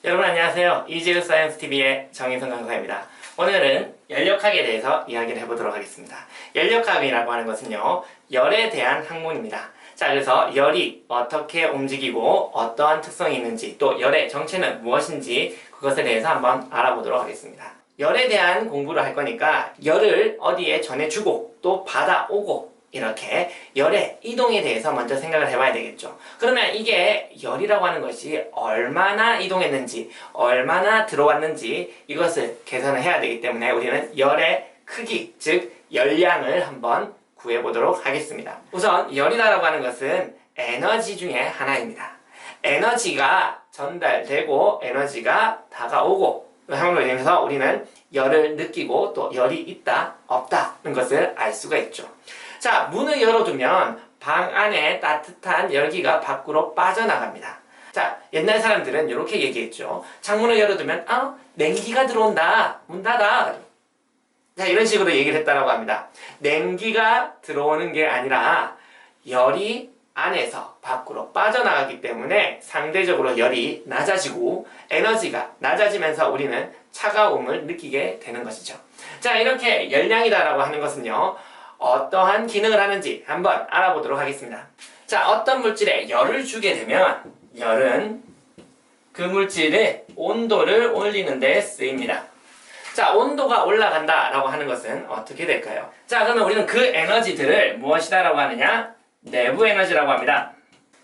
여러분 안녕하세요. 이지우 사이언스 TV의 정희선 강사입니다. 오늘은 열역학에 대해서 이야기를 해보도록 하겠습니다. 열역학이라고 하는 것은요, 열에 대한 학문입니다. 자, 그래서 열이 어떻게 움직이고 어떠한 특성이 있는지, 또 열의 정체는 무엇인지 그것에 대해서 한번 알아보도록 하겠습니다. 열에 대한 공부를 할 거니까 열을 어디에 전해주고 또 받아오고 이렇게 열의 이동에 대해서 먼저 생각을 해봐야 되겠죠. 그러면 이게 열이라고 하는 것이 얼마나 이동했는지, 얼마나 들어왔는지 이것을 계산을 해야 되기 때문에 우리는 열의 크기, 즉 열량을 한번 구해보도록 하겠습니다. 우선 열이라고 하는 것은 에너지 중에 하나입니다. 에너지가 전달되고 에너지가 다가오고 함으로 인해서 우리는 열을 느끼고 또 열이 있다, 없다는 것을 알 수가 있죠. 자, 문을 열어두면 방 안에 따뜻한 열기가 밖으로 빠져나갑니다. 자, 옛날 사람들은 이렇게 얘기했죠. 창문을 열어두면 냉기가 들어온다, 문 닫아. 자, 이런 식으로 얘기를 했다고 합니다. 냉기가 들어오는 게 아니라 열이 안에서 밖으로 빠져나가기 때문에 상대적으로 열이 낮아지고 에너지가 낮아지면서 우리는 차가움을 느끼게 되는 것이죠. 자, 이렇게 열량이다라고 하는 것은요, 어떠한 기능을 하는지 한번 알아보도록 하겠습니다. 자, 어떤 물질에 열을 주게 되면 열은 그 물질의 온도를 올리는 데 쓰입니다. 자, 온도가 올라간다 라고 하는 것은 어떻게 될까요? 자, 그러면 우리는 그 에너지들을 무엇이다 라고 하느냐? 내부 에너지라고 합니다.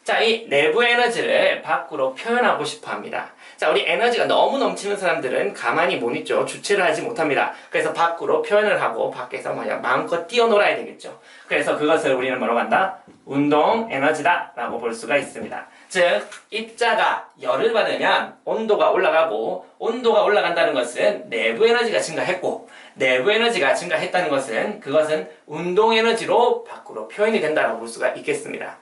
자, 이 내부 에너지를 밖으로 표현하고 싶어 합니다. 자, 우리 에너지가 너무 넘치는 사람들은 가만히 못 있죠. 주체를 하지 못합니다. 그래서 밖으로 표현을 하고 밖에서 마음껏 뛰어놀아야 되겠죠. 그래서 그것을 우리는 뭐라고 한다? 운동 에너지다 라고 볼 수가 있습니다. 즉, 입자가 열을 받으면 온도가 올라가고, 온도가 올라간다는 것은 내부 에너지가 증가했고, 내부 에너지가 증가했다는 것은 그것은 운동 에너지로 밖으로 표현이 된다고 볼 수가 있겠습니다.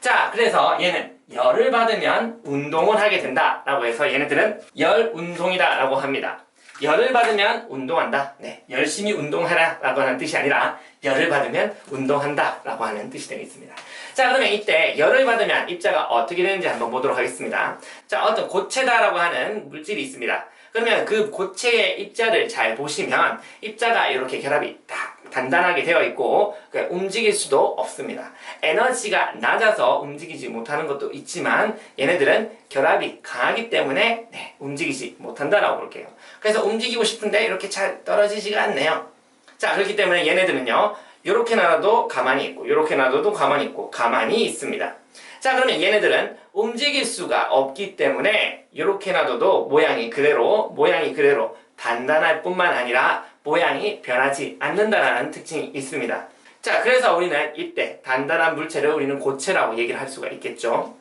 자, 그래서 얘는 열을 받으면 운동을 하게 된다라고 해서 얘네들은 열운동이다 라고 합니다. 열을 받으면 운동한다. 네, 열심히 운동하라 라고 하는 뜻이 아니라 열을 받으면 운동한다 라고 하는 뜻이 되겠습니다. 자, 그러면 이때 열을 받으면 입자가 어떻게 되는지 한번 보도록 하겠습니다. 자, 어떤 고체다라고 하는 물질이 있습니다. 그러면 그 고체의 입자를 잘 보시면 입자가 이렇게 결합이 딱 단단하게 되어 있고 움직일 수도 없습니다. 에너지가 낮아서 움직이지 못하는 것도 있지만 얘네들은 결합이 강하기 때문에 움직이지 못한다라고 볼게요. 그래서 움직이고 싶은데 이렇게 잘 떨어지지가 않네요. 자, 그렇기 때문에 얘네들은요, 이렇게 놔둬도 가만히 있고 이렇게 놔둬도 가만히 있고 가만히 있습니다. 자, 그러면 얘네들은 움직일 수가 없기 때문에 이렇게 놔둬도 모양이 그대로 단단할 뿐만 아니라 모양이 변하지 않는다라는 특징이 있습니다. 자, 그래서 우리는 이때 단단한 물체를 우리는 고체라고 얘기를 할 수가 있겠죠.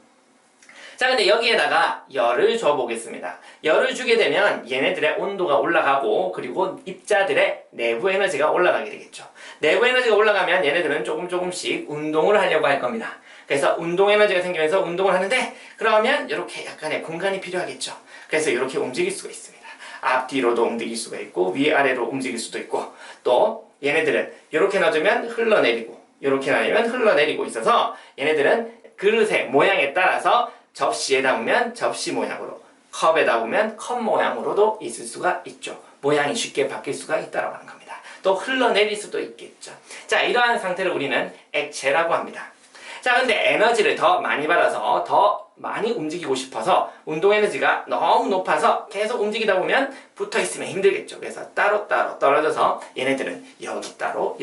자, 근데 여기에다가 열을 줘 보겠습니다. 열을 주게 되면 얘네들의 온도가 올라가고 그리고 입자들의 내부 에너지가 올라가게 되겠죠. 내부 에너지가 올라가면 얘네들은 조금씩 운동을 하려고 할 겁니다. 그래서 운동 에너지가 생기면서 운동을 하는데 그러면 이렇게 약간의 공간이 필요하겠죠. 그래서 이렇게 움직일 수가 있습니다. 앞뒤로도 움직일 수가 있고 위아래로 움직일 수도 있고 또 얘네들은 이렇게 놔두면 흘러내리고 이렇게 놔두면 흘러내리고 있어서 얘네들은 그릇의 모양에 따라서 접시에 담으면 접시 모양으로, 컵에 담으면 컵 모양으로도 있을 수가 있죠. 모양이 쉽게 바뀔 수가 있다고 하는 겁니다. 또 흘러내릴 수도 있겠죠. 자, 이러한 상태를 우리는 액체라고 합니다. 자, 근데 에너지를 더 많이 받아서 더 많이 움직이고 싶어서 운동 에너지가 너무 높아서 계속 움직이다 보면 붙어 있으면 힘들겠죠. 그래서 따로따로 떨어져서 얘네들은 여기 따로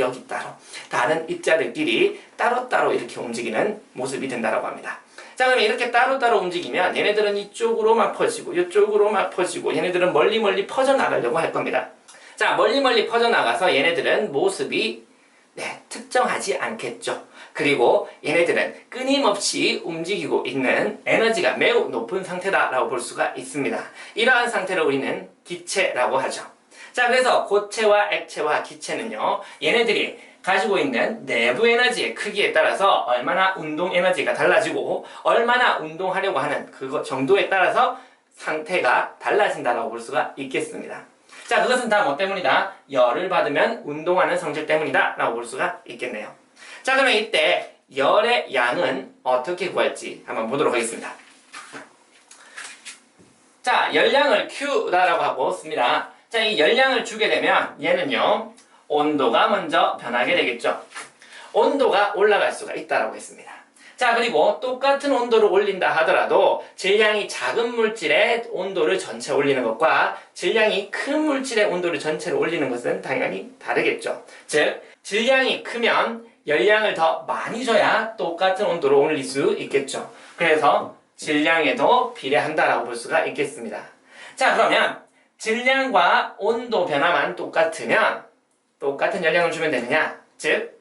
다른 입자들끼리 따로따로 이렇게 움직이는 모습이 된다고 합니다. 자, 그러면 이렇게 따로따로 움직이면 얘네들은 이쪽으로 막 퍼지고 이쪽으로 막 퍼지고 얘네들은 멀리 퍼져나가려고 할 겁니다. 자, 멀리 퍼져나가서 얘네들은 모습이 특정하지 않겠죠. 그리고 얘네들은 끊임없이 움직이고 있는 에너지가 매우 높은 상태다라고 볼 수가 있습니다. 이러한 상태를 우리는 기체라고 하죠. 자, 그래서 고체와 액체와 기체는요, 얘네들이 가지고 있는 내부 에너지의 크기에 따라서 얼마나 운동 에너지가 달라지고 얼마나 운동하려고 하는 그것 정도에 따라서 상태가 달라진다고 볼 수가 있겠습니다. 자, 그것은 다 뭐 때문이다? 열을 받으면 운동하는 성질 때문이다 라고 볼 수가 있겠네요. 자, 그러면 이때 열의 양은 어떻게 구할지 한번 보도록 하겠습니다. 자, 열량을 Q다라고 하고 씁니다. 자, 이 열량을 주게 되면 얘는요, 온도가 먼저 변하게 되겠죠. 온도가 올라갈 수가 있다라고 했습니다. 자, 그리고 똑같은 온도를 올린다 하더라도 질량이 작은 물질의 온도를 전체 올리는 것과 질량이 큰 물질의 온도를 전체를 올리는 것은 당연히 다르겠죠. 즉, 질량이 크면 열량을 더 많이 줘야 똑같은 온도를 올릴 수 있겠죠. 그래서 질량에도 비례한다라고 볼 수가 있겠습니다. 자, 그러면 질량과 온도 변화만 똑같으면 똑같은 열량을 주면 되느냐? 즉,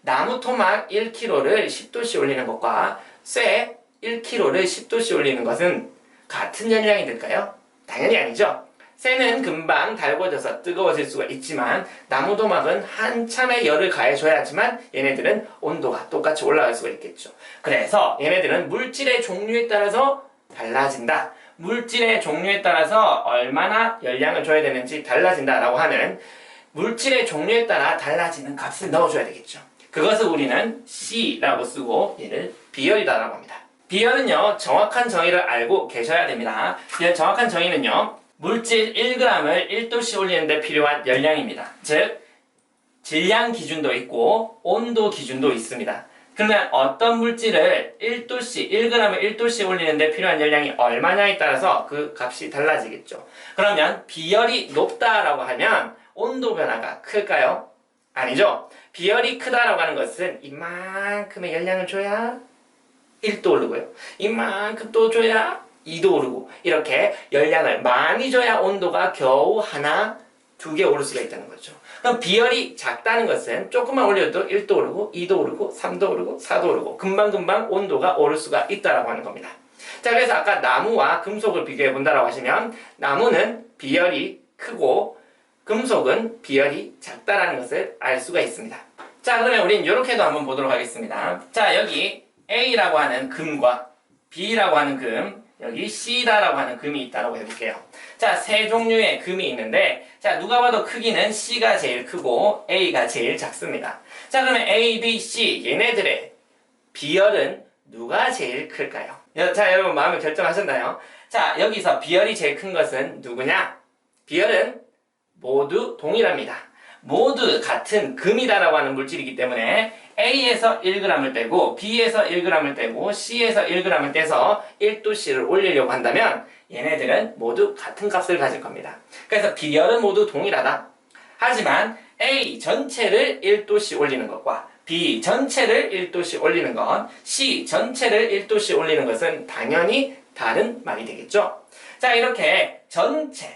나무 토막 1kg를 10도씨 올리는 것과 쇠 1kg를 10도씨 올리는 것은 같은 열량이 될까요? 당연히 아니죠. 쇠는 금방 달궈져서 뜨거워질 수가 있지만 나무 토막은 한참의 열을 가해줘야지만 얘네들은 온도가 똑같이 올라갈 수가 있겠죠. 그래서 얘네들은 물질의 종류에 따라서 달라진다. 물질의 종류에 따라서 얼마나 열량을 줘야 되는지 달라진다라고 하는 물질의 종류에 따라 달라지는 값을 넣어줘야 되겠죠. 그것을 우리는 C라고 쓰고 얘를 비열이다라고 합니다. 비열은요, 정확한 정의를 알고 계셔야 됩니다. 정확한 정의는요, 물질 1g을 1도씨 올리는데 필요한 열량입니다. 즉, 질량 기준도 있고 온도 기준도 있습니다. 그러면 어떤 물질을 1도씨, 1g을 1도씨 올리는데 필요한 열량이 얼마냐에 따라서 그 값이 달라지겠죠. 그러면 비열이 높다라고 하면 온도 변화가 클까요? 아니죠. 비열이 크다라고 하는 것은 이만큼의 열량을 줘야 1도 오르고요. 이만큼 또 줘야 2도 오르고 이렇게 열량을 많이 줘야 온도가 겨우 하나, 두 개 오를 수가 있다는 거죠. 그럼 비열이 작다는 것은 조금만 올려도 1도 오르고 2도 오르고 3도 오르고 4도 오르고 금방금방 온도가 오를 수가 있다라고 하는 겁니다. 자, 그래서 아까 나무와 금속을 비교해 본다라고 하시면 나무는 비열이 크고 금속은 비열이 작다라는 것을 알 수가 있습니다. 자, 그러면 우린 이렇게도 한번 보도록 하겠습니다. 자, 여기 A라고 하는 금과 B라고 하는 금, 여기 C다라고 하는 금이 있다고 해볼게요. 자, 세 종류의 금이 있는데, 자, 누가 봐도 크기는 C가 제일 크고 A가 제일 작습니다. 자, 그러면 A, B, C 얘네들의 비열은 누가 제일 클까요? 자, 여러분 마음에 결정하셨나요? 자, 여기서 비열이 제일 큰 것은 누구냐? 비열은 모두 동일합니다. 모두 같은 금이다라고 하는 물질이기 때문에 A에서 1g을 빼고 B에서 1g을 빼고 C에서 1g을 떼서 1도씨를 올리려고 한다면 얘네들은 모두 같은 값을 가질 겁니다. 그래서 비열은 모두 동일하다. 하지만 A 전체를 1도씨 올리는 것과 B 전체를 1도씨 올리는 것, C 전체를 1도씨 올리는 것은 당연히 다른 말이 되겠죠. 자, 이렇게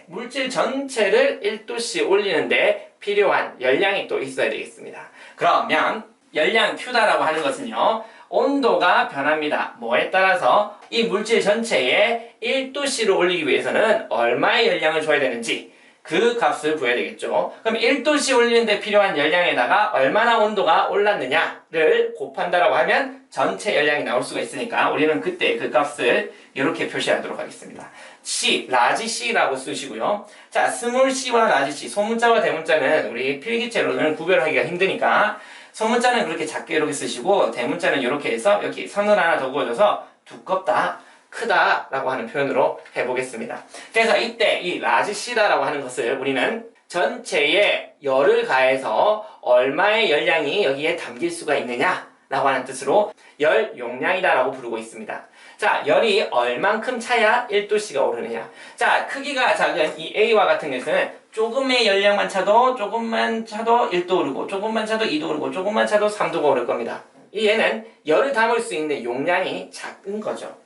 물질 전체를 1도씨 올리는데 필요한 열량이 또 있어야 되겠습니다. 그러면 열량 Q다라고 하는 것은요, 온도가 변합니다. 뭐에 따라서 이 물질 전체에 1도씨를 올리기 위해서는 얼마의 열량을 줘야 되는지 그 값을 구해야 되겠죠. 그럼 1도씨 올리는데 필요한 열량에다가 얼마나 온도가 올랐느냐를 곱한다라고 하면 전체 열량이 나올 수가 있으니까 우리는 그때 그 값을 이렇게 표시하도록 하겠습니다. C, 라지 C라고 쓰시고요. 자, 스몰 C와 라지 C, 소문자와 대문자는 우리 필기체로는 구별하기가 힘드니까 소문자는 그렇게 작게 이렇게 쓰시고 대문자는 이렇게 해서 여기 선을 하나 더 그어줘서 두껍다, 크다 라고 하는 표현으로 해보겠습니다. 그래서 이때 이 라지 C다라고 하는 것을 우리는 전체에 열을 가해서 얼마의 열량이 여기에 담길 수가 있느냐 라고 하는 뜻으로 열 용량이다 라고 부르고 있습니다. 자, 열이 얼만큼 차야 1도씨가 오르느냐. 자, 크기가 작은 이 A와 같은 것은 조금의 열량만 차도 조금만 차도 1도 오르고 조금만 차도 2도 오르고 조금만 차도 3도가 오를 겁니다. 얘는 열을 담을 수 있는 용량이 작은 거죠.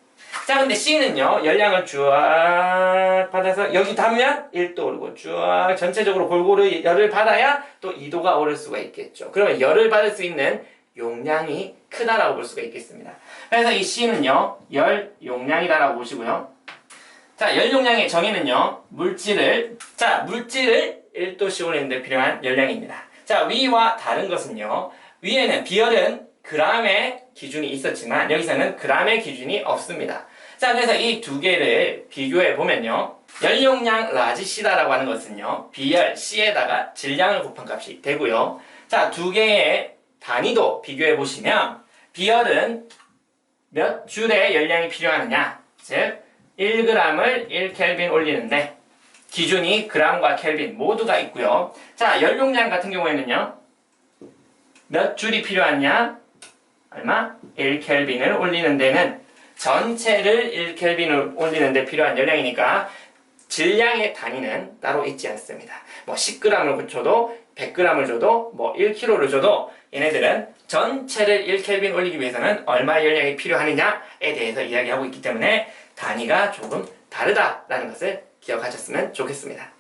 자, 근데 C는요, 열량을 쫙 받아서 여기 닿으면 1도 오르고 쫙 전체적으로 골고루 열을 받아야 또 2도가 오를 수가 있겠죠. 그러면 열을 받을 수 있는 용량이 크다라고 볼 수가 있겠습니다. 그래서 이 C는요, 열 용량이다라고 보시고요. 자, 열 용량의 정의는요, 물질을 1도씨 올리는데 필요한 열량입니다. 자, 위와 다른 것은요, 위에는 비열은 g의 기준이 있었지만 여기서는 g의 기준이 없습니다. 자, 그래서 이 두 개를 비교해 보면요, 열용량 라지 C다라고 하는 것은요, 비열 C에다가 질량을 곱한 값이 되고요. 자, 두 개의 단위도 비교해 보시면 비열은 몇 줄의 열량이 필요하느냐, 즉 1g을 1켈빈 올리는데 기준이 g과 켈빈 모두가 있고요. 자, 연료량 같은 경우에는요. 몇 줄이 필요하냐? 얼마? 1켈빈을 올리는 데는 전체를 1켈빈을 올리는 데 필요한 연량이니까 질량의 단위는 따로 있지 않습니다. 뭐 10g을 줘도 100g을 줘도 뭐 1kg를 줘도 얘네들은 전체를 1켈빈 올리기 위해서는 얼마의 연량이 필요하느냐에 대해서 이야기하고 있기 때문에 단위가 조금 다르다라는 것을 기억하셨으면 좋겠습니다.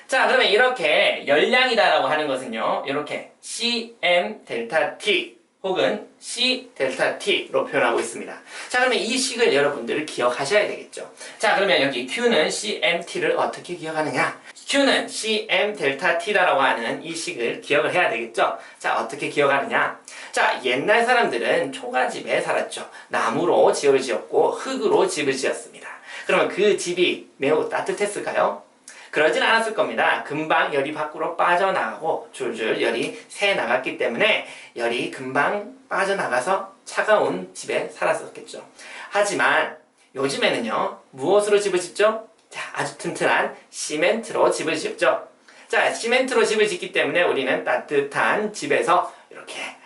자, 그러면 이렇게 열량이다라고 하는 것은요. 이렇게 cm 델타 t 혹은 c 델타 t로 표현하고 있습니다. 자, 그러면 이 식을 여러분들이 기억하셔야 되겠죠. 자, 그러면 여기 q는 cmt를 어떻게 기억하느냐? q는 cm 델타 t다라고 하는 이 식을 기억을 해야 되겠죠. 자, 어떻게 기억하느냐? 자, 옛날 사람들은 초가집에 살았죠. 나무로 집을 지었고 흙으로 집을 지었습니다. 그러면 그 집이 매우 따뜻했을까요? 그러진 않았을 겁니다. 금방 열이 밖으로 빠져나가고 줄줄 열이 새 나갔기 때문에 열이 금방 빠져나가서 차가운 집에 살았었겠죠. 하지만 요즘에는요. 무엇으로 집을 짓죠? 자, 아주 튼튼한 시멘트로 집을 짓죠. 자, 시멘트로 집을 짓기 때문에 우리는 따뜻한 집에서 이렇게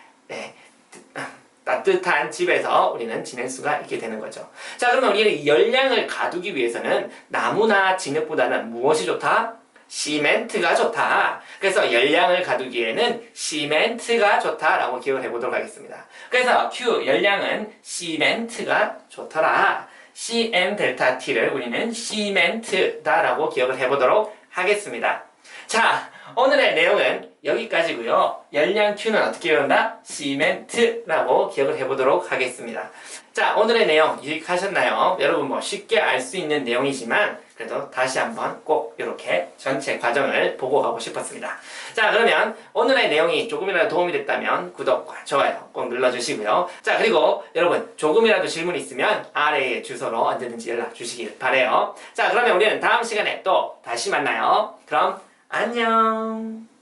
따뜻한 집에서 우리는 지낼 수가 있게 되는 거죠. 자, 그러면 우리는 열량을 가두기 위해서는 나무나 진흙보다는 무엇이 좋다? 시멘트가 좋다. 그래서 열량을 가두기에는 시멘트가 좋다라고 기억을 해보도록 하겠습니다. 그래서 Q 열량은 시멘트가 좋더라. cm 델타 t를 우리는 시멘트다라고 기억을 해보도록 하겠습니다. 자, 오늘의 내용은 여기까지고요. 열량 Q는 어떻게 외운다? 시멘트라고 기억을 해보도록 하겠습니다. 자, 오늘의 내용 유익하셨나요? 여러분 뭐 쉽게 알 수 있는 내용이지만 그래도 다시 한번 꼭 이렇게 전체 과정을 보고 가고 싶었습니다. 자, 그러면 오늘의 내용이 조금이라도 도움이 됐다면 구독과 좋아요 꼭 눌러주시고요. 자, 그리고 여러분 조금이라도 질문 있으면 아래의 주소로 언제든지 연락 주시길 바라요. 자, 그러면 우리는 다음 시간에 또 다시 만나요. 그럼 안녕.